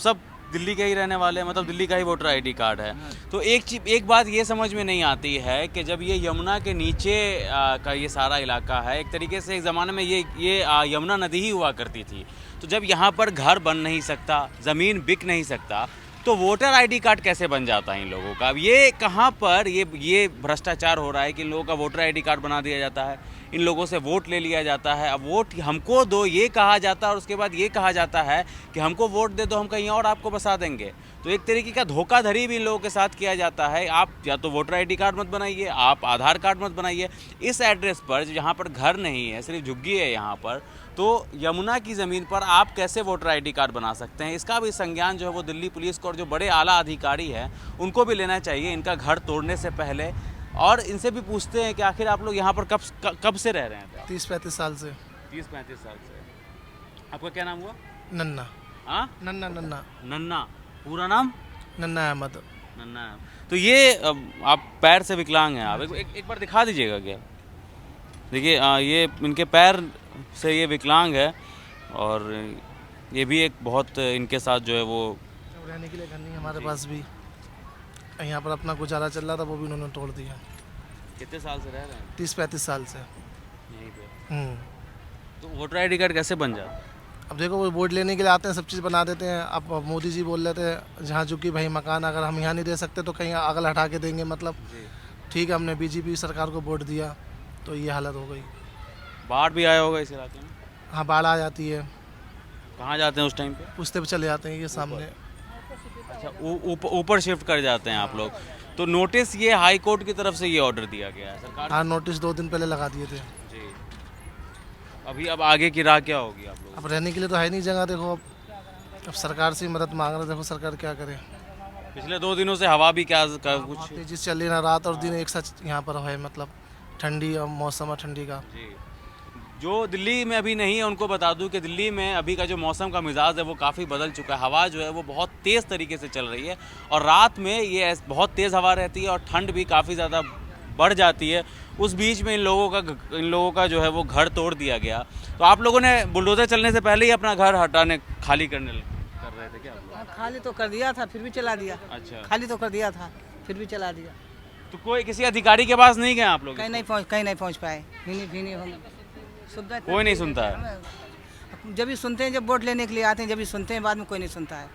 सब दिल्ली के ही रहने वाले हैं, मतलब दिल्ली का ही वोटर आईडी कार्ड है। तो एक बात ये समझ में नहीं आती है कि जब ये यमुना के नीचे का ये सारा इलाका है, एक तरीके से एक ज़माने में ये यमुना नदी ही हुआ करती थी। तो जब यहाँ पर घर बन नहीं सकता, ज़मीन बिक नहीं सकता, तो वोटर आईडी कार्ड कैसे बन जाता है इन लोगों का? अब ये कहाँ पर ये भ्रष्टाचार हो रहा है कि इन लोगों का वोटर आईडी कार्ड बना दिया जाता है, इन लोगों से वोट ले लिया जाता है। अब वोट हमको दो ये कहा जाता है और उसके बाद ये कहा जाता है कि हमको वोट दे दो, हम कहीं और आपको बसा देंगे। तो एक तरीके का धोखाधड़ी भी इन लोगों के साथ किया जाता है। आप या तो वोटर आईडी कार्ड मत बनाइए, आप आधार कार्ड मत बनाइए। इस एड्रेस पर जहाँ पर घर नहीं है, सिर्फ झुग्गी है यहाँ पर, तो यमुना की ज़मीन पर आप कैसे वोटर आईडी कार्ड बना सकते हैं? इसका भी संज्ञान जो है वो दिल्ली पुलिस को और जो बड़े आला अधिकारी हैं उनको भी लेना चाहिए इनका घर तोड़ने से पहले। और इनसे भी पूछते हैं कि आखिर आप लोग यहाँ पर कब से रह रहे हैं? 30-35 साल से। 30-35 साल से। आपका क्या नाम हुआ? नन्ना। हाँ, नन्ना नन्ना नन्ना। पूरा नाम? नन्ना अहमद। नन्ना। तो ये आप पैर से विकलांग हैं आप, एक बार दिखा दीजिएगा क्या? देखिए ये इनके पैर से ये विकलांग है और ये भी एक बहुत इनके साथ जो है वो रहने के लिए घर नहीं हमारे पास भी, यहाँ पर अपना गुजारा चल रहा था, वो भी उन्होंने तोड़ दिया। कितने साल से रह रहे हैं? 30-35 साल से यहीं पे। तो वोटर आईडी कार्ड कैसे बन जाता? अब देखो वो वोट लेने के लिए आते हैं, सब चीज़ बना देते हैं। अब मोदी जी बोल रहे थे जहाँ झुग्गी भाई मकान अगर हम यहाँ नहीं दे सकते तो कहीं अगल हटा के देंगे, मतलब ठीक है। हमने बीजेपी सरकार को वोट दिया तो ये हालत हो गई। बाढ़ भी आया होगा इस इलाके में? हाँ, बाढ़ आ जाती है। कहाँ जाते हैं उस टाइम पे? पूछते हुए चले जाते हैं ये सामने। अच्छा, ऊपर शिफ्ट कर जाते हैं आप लोग। तो नोटिस ये हाई कोर्ट की तरफ से ये ऑर्डर दिया गया है सरकार? हाँ, नोटिस 2 दिन पहले लगा दिए थे जी। अभी अब आगे की राह क्या होगी आप लोग? अब रहने के लिए तो है नहीं जगह। देखो अब सरकार से मदद मांग रहे, देखो सरकार क्या करे। पिछले 2 दिनों से हवा भी क्या कुछ तेजी से चल रही ना, रात और दिन एक साथ यहाँ पर है, मतलब ठंडी और मौसम है ठंडी का। जी। जो दिल्ली में अभी नहीं है उनको बता दूं कि दिल्ली में अभी का जो मौसम का मिजाज है वो काफ़ी बदल चुका है। हवा जो है वो बहुत तेज़ तरीके से चल रही है और रात में ये बहुत तेज़ हवा रहती है और ठंड भी काफ़ी ज़्यादा बढ़ जाती है। उस बीच में इन लोगों का जो है वो घर तोड़ दिया गया। तो आप लोगों ने बुलडोज़र चलने से पहले ही अपना घर हटाने खाली कर रहे थे क्या? खाली तो कर दिया था, फिर भी चला दिया। अच्छा, खाली तो कर दिया था, फिर भी चला दिया। तो कोई किसी अधिकारी के पास नहीं गए आप लोग? कहीं नहीं पहुंच पाए। भीनी सुविधा कोई नहीं सुनता है। जब भी सुनते हैं, जब वोट लेने के लिए आते हैं, जब भी सुनते हैं, बाद में कोई नहीं सुनता है।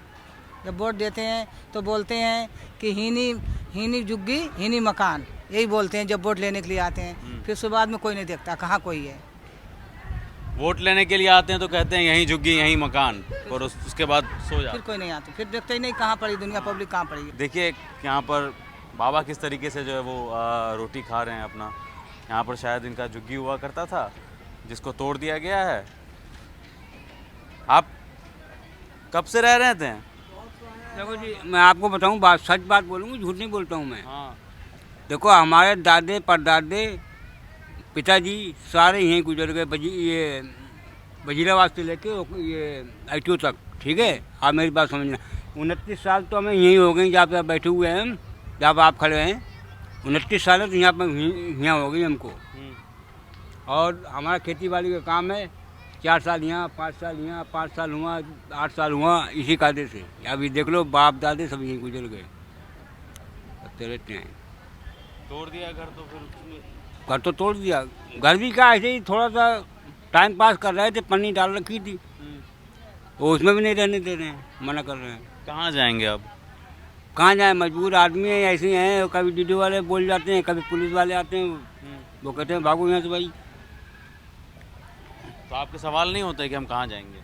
जब वोट देते हैं तो बोलते हैं कि हीनी झुग्गी हीनी मकान, यही बोलते हैं जब वोट लेने के लिए आते हैं। फिर उसके बाद में कोई नहीं देखता कहाँ कोई है। वोट लेने के लिए आते हैं तो कहते हैं यहीं झुग्गी यहीं मकान, और उसके बाद सो जाते। फिर कोई नहीं आते, फिर देखते ही नहीं कहाँ पड़ी दुनिया, पब्लिक कहाँ पड़ी। देखिए यहाँ पर बाबा किस तरीके से जो है वो रोटी खा रहे हैं अपना। यहाँ पर शायद इनका झुग्गी हुआ करता था जिसको तोड़ दिया गया है। आप कब से रह रहे थे? देखो जी, मैं आपको बताऊं, सच बात बोलूँगा, झूठ नहीं बोलता हूँ मैं। हाँ। देखो हमारे दादे परदादे पिताजी सारे यहीं गुजर गए, ये वजीराबाद से लेके ये ITO तक, ठीक है। आप मेरी बात समझना, 29 साल तो हमें यहीं हो गए जहाँ पे आप बैठे हुए हैं, जहाँ पर आप खड़े हैं। 29 साल तो यहाँ पर यहाँ हो गई हमको। और हमारा खेती बाड़ी का काम है। 4 साल यहाँ, 5 साल यहाँ, 5 साल हुआ, 8 साल हुआ इसी कायदे से। अभी देख लो बाप दादे सब यहीं गुजर गए, रहते हैं। तोड़ दिया घर? तो फिर घर तो तोड़ दिया। घर भी क्या, ऐसे ही थोड़ा सा टाइम पास कर रहे थे, पन्नी डाल रखी थी, वो उसमें भी नहीं रहने दे रहे हैं, मना कर रहे हैं। कहाँ जाएंगे अब? कहाँ जाए, मजबूर आदमी है, ऐसे हैं। कभी DDO वाले बोल जाते हैं, कभी पुलिस वाले आते हैं, वो कहते हैं भागो यहाँ से भाई। तो आपके सवाल नहीं होता है कि हम कहाँ जाएंगे?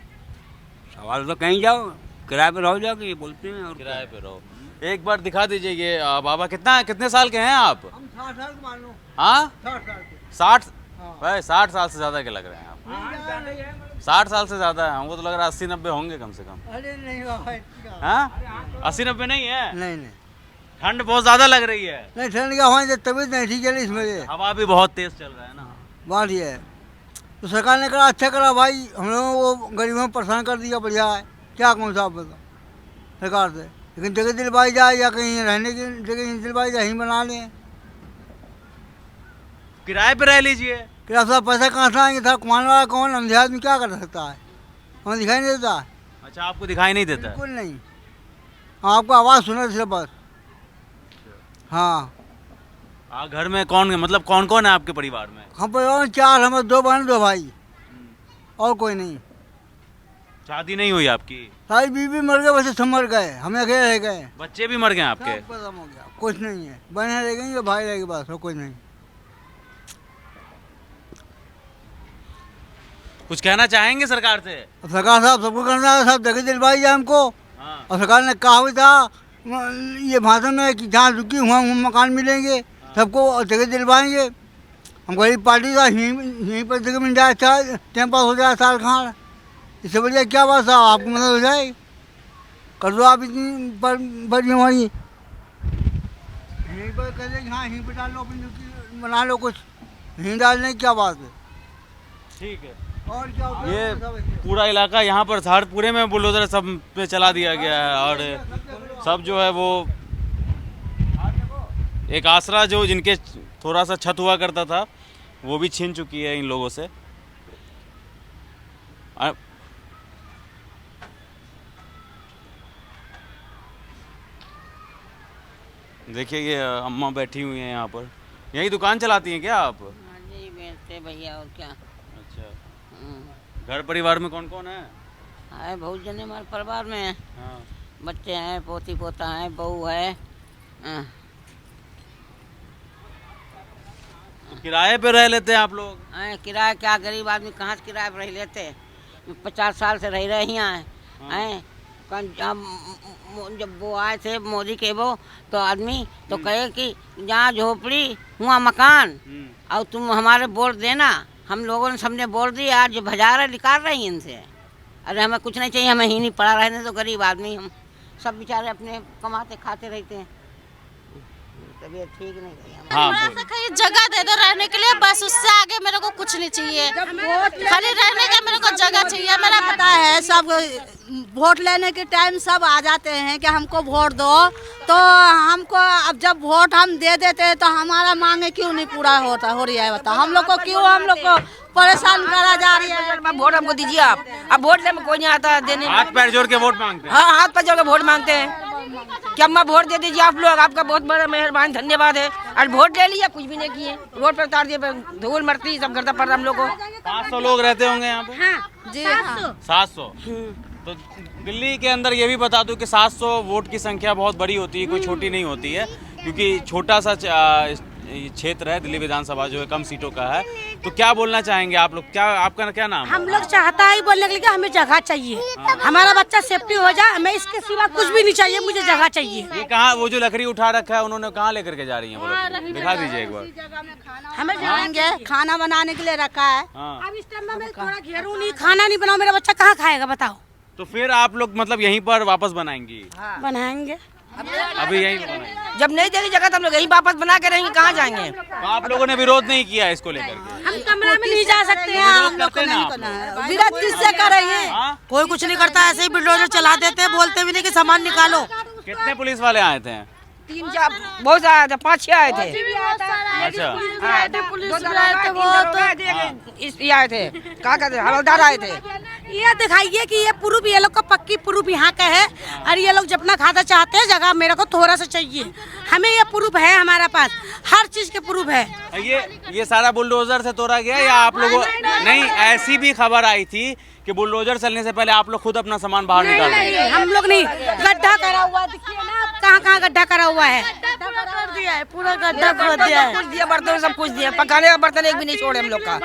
सवाल तो कहीं जाओ, किराए पे रहो जाके, ये बोलते हैं। और किराए पे रहो। एक बार दिखा दीजिए ये बाबा, कितने साल के हैं आप? हम 60 साल के मान लो। हाँ, 60 साल के। 60? भाई 60 साल से ज़्यादा के लग रहे हैं आप। 60 साल से ज़्यादा है, हमको तो लग रहा है 80-90 होंगे कम से कम। अरे नहीं बाबा, हाँ, 80-90 नहीं है? नहीं ठंड बहुत ज़्यादा लग रही है। नहीं, ठंड क्या हुआ, तबीयत नहीं ठीक है इसमें। हवा भी बहुत तेज़ चल रहा है ना। बात ये है, तो सरकार ने कहा अच्छा करा भाई, हम लोगों को गरीबों को परेशान कर दिया, बढ़िया है। क्या कौन सा बता सरकार से, लेकिन जगह दिलवाई जाए या कहीं रहने की जगह दिलवाई जाए, यहीं बना लें। किराए पे रह लीजिए। किराया साहब पैसा कहाँ से आएंगे? था कमाने वाला कौन, अंधे आदमी क्या कर सकता है? हमें दिखाई नहीं देता। अच्छा, आपको दिखाई नहीं देता है? बिल्कुल नहीं। आपको आवाज़ सुना सिर्फ बस। हाँ, घर में कौन, मतलब कौन कौन है आपके परिवार में? हम परिवार में 4, हमें 2 बहन 2 भाई, और कोई नहीं। शादी नहीं हुई आपकी? सारी बीवी मर गए, बच्चे सब मर गए, हमें अकेले रह गए। बच्चे भी मर गए आपके? सब खत्म हो गया, कुछ नहीं है। बहनें रह गई, भाई रह गए, बस और कुछ नहीं। कुछ कहना चाहेंगे सरकार से? अब सरकार साहब सबको करना है, सब जगह दिलवाई जाए हमको। हाँ। और सरकार ने कहा भी था ये भाषण में कि जहाँ रुकी वहाँ मकान मिलेंगे, सबको जगह दिलवाएंगे। हम गरीब पार्टी का यहीं पर जगह मिल जाए, अच्छा टाइम पास हो जाए साल खान, इससे बढ़िया क्या बात साहब, आपको मदद हो जाए, कर दो आप इतनी बड़ी हमारी। यहीं पर कर दे, हाँ यहीं पर डाल लो, अपनी बना लो कुछ, यहीं डालने की क्या बात है। ठीक है। और क्या ये पूरा इलाका यहाँ पर सहारनपुरे में बुलडोजर सब पे चला दिया गया है, और सब जो है वो एक आसरा जो जिनके थोड़ा सा छत हुआ करता था वो भी छीन चुकी है इन लोगों से। देखिए ये अम्मा बैठी हुई हैं यहाँ पर। यही दुकान चलाती हैं क्या आप? हाँ जी, बेचते भैया, और क्या। अच्छा। घर परिवार में कौन कौन है? है बहुत जने हमारे परिवार में। हाँ। बच्चे हैं, पोती पोता है, बहू है। हाँ। किराए पे रह लेते हैं आप लोग? किराया क्या, गरीब आदमी कहाँ से किराए पर रह लेते। 50 साल से रह रहे यहाँ हैं। जब वो आए थे मोदी के वो, तो आदमी तो कहे कि जहाँ झोपड़ी हुआ मकान, और तुम हमारे वोट देना। हम लोगों ने सबने वोट दिया, आज भजारा निकाल रही हैं इनसे। अरे हमें कुछ नहीं चाहिए, हमें ही नहीं पड़ा रहने तो, गरीब आदमी हम सब बेचारे अपने कमाते खाते रहते हैं। तबीयत ठीक नहीं रही। हाँ, कहीं जगह दे दो रहने के लिए, बस उससे आगे मेरे को कुछ नहीं चाहिए, खाली रहने का मेरे को जगह चाहिए। मेरा पता है सब वोट लेने के टाइम सब आ जाते हैं कि हमको वोट दो, तो हमको अब जब वोट हम दे देते हैं तो हमारा मांगे क्यों नहीं पूरा होता हो रही है, बताओ हम लोग को क्यों हम लोग को परेशान करा जा रही है। वोट हमको दीजिए आप। अब वोट ले कोई नहीं आता देने। हाथ पैर जोड़ के वोट मांगते हैं। हाँ, हाथ पैर जोड़ के वोट मांगते हैं कि अम्मा वोट दे दीजिए आप लोग, आपका बहुत बड़ा मेहरबान धन्यवाद है। और वोट ले लिया, कुछ भी नहीं किए, रोड पर उतार दिए, धूल मरती सब करता पड़ रहा हम लोग को। 500 लोग रहते होंगे यहाँ पे? हाँ जी, 700। तो दिल्ली के अंदर ये भी बता दूं कि 700 वोट की संख्या बहुत बड़ी होती है, कोई छोटी नहीं होती है, क्योंकि छोटा सा क्षेत्र है दिल्ली विधानसभा जो है, कम सीटों का है। तो क्या बोलना चाहेंगे आप लोग? क्या आपका क्या नाम है? हम लोग चाहता है बोलने के लिए, हमें जगह चाहिए, हमारा बच्चा सेफ्टी हो जाए, हमें इसके सिवा कुछ भी नहीं चाहिए, मुझे जगह चाहिए। ये कहाँ, वो जो लकड़ी उठा रखा है उन्होंने कहाँ लेकर के जा रही है वो लोग? दिखा दीजिए एक बार। हमें जाएंगे, खाना बनाने के लिए रखा है। हाँ। अब इस टाइम में थोड़ा घेरू नहीं, खाना नहीं बनाओ, मेरा बच्चा कहाँ खाएगा बताओ? तो फिर आप लोग मतलब यहीं पर वापस बनाएंगी? बनाएंगे अभी यहीं बनाएंगे। जब नहीं देगी जगह तो हम लोग यहीं वापस बना के रहेंगे, कहाँ जाएंगे। तो आप लोगों ने विरोध नहीं किया इसको लेकर के? हम कमरा में नहीं जा सकते हैं, विरोध करते ना आप लोग? विरोध किससे करेंगे? हाँ? कोई कुछ नहीं करता, ऐसे ही बुलडोजर चला देते हैं, बोलते भी नहीं कि सामान निकालो। कितने पुलिस वाले आए थे? 3-4 बहुत आए थे, 5-6 आए थे। अच्छा। पुलिस भी आए थे, वो तो आए थे, क्या कहते हैं, हवलदार आए थे। ये दिखाइए कि ये प्रूफ, ये लोग का पक्की प्रूफ यहाँ का है, और ये लोग जब ना खाता चाहते हैं जगह मेरे को थोड़ा सा चाहिए, हमें ये प्रूफ है, हमारे पास हर चीज के प्रूफ है। ये सारा बुलडोजर से तोड़ा गया या आप लोगों? नहीं, ऐसी भी खबर आई थी कि बुलडोजर चलने से पहले आप लोग खुद अपना सामान बाहर निकाल रहे हैं। हम लोग नहीं, गड्ढा करा हुआ देखिए ना, कहाँ कहाँ गड्ढा करा हुआ है, कर दिया है, पूरा गड्ढा कर दिया है। कुछ दिया, बर्तन सब कुछ दिया, पकाने का बर्तन एक भी नहीं छोड़े हम लोग का।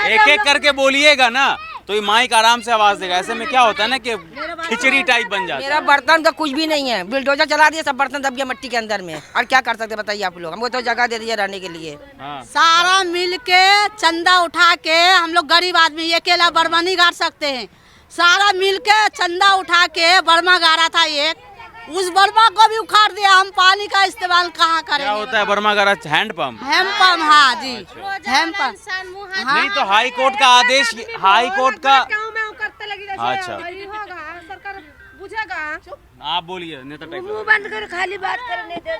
एक एक करके बोलिएगा ना तो ये माइक आराम से आवाज देगा, ऐसे में क्या होता है ना कि खिचड़ी टाइप बन जाता है। मेरा बर्तन का कुछ भी नहीं है, बुलडोजर चला दिया, सब बर्तन दब गया मिट्टी के अंदर में, और क्या कर सकते बताइए आप लोग। हमको तो जगह दे दीजिए रहने के लिए। हाँ। सारा मिल के चंदा उठा के, हम लोग गरीब आदमी अकेला बर्मा नहीं गाड़ सकते हैं, सारा मिल के चंदा उठा के बर्मा गाड़ा था एक, उस बर्मा को भी उखाड़ दिया। हम पानी का इस्तेमाल कहाँ करेंगे? क्या होता है बर्मा गारा? हैंडपंप। हैंडपंप, हाँ जी, हैंडपंप। नहीं तो हाई कोर्ट का आदेश, हाई कोर्ट का। अच्छा, सरकार बुझेगा। आप बोलिए नेता टाइप। बंद कर, खाली बात करने दे।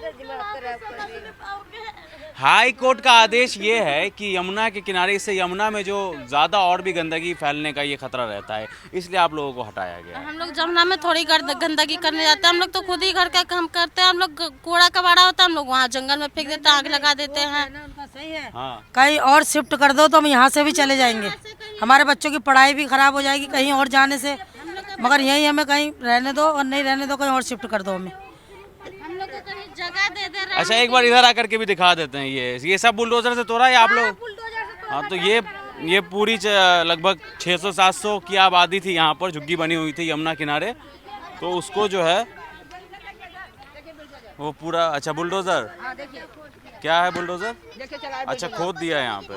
हाई कोर्ट का आदेश ये है कि यमुना के किनारे, इससे यमुना में जो ज़्यादा और भी गंदगी फैलने का ये खतरा रहता है, इसलिए आप लोगों को हटाया गया है। हम लोग जमुना में थोड़ी गंदगी करने जाते हैं, हम लोग तो खुद ही घर का काम करते हैं। हम लोग कूड़ा कबाड़ा होता है, हम लोग वहाँ जंगल में फेंक देते हैं, आग लगा देते हैं। सही है, हाँ, कहीं और शिफ्ट कर दो तो हम यहाँ से भी चले जाएंगे। हमारे बच्चों की पढ़ाई भी खराब हो जाएगी कहीं और जाने से, मगर यहीं हमें कहीं रहने दो, और नहीं रहने दो कहीं और शिफ्ट कर दो हमें। हम लोग को कहीं जगह दे दे रहे अच्छा एक बार इधर आकर के भी दिखा देते हैं। ये सब बुलडोजर से तोड़ा है आप लोग? हाँ, तो ये पूरी लगभग 600-700 की आबादी थी यहाँ पर, झुग्गी बनी हुई थी यमुना किनारे, तो उसको जो है वो पूरा, अच्छा बुलडोजर क्या है बुलडोजर? अच्छा खोद दिया है यहाँ पे।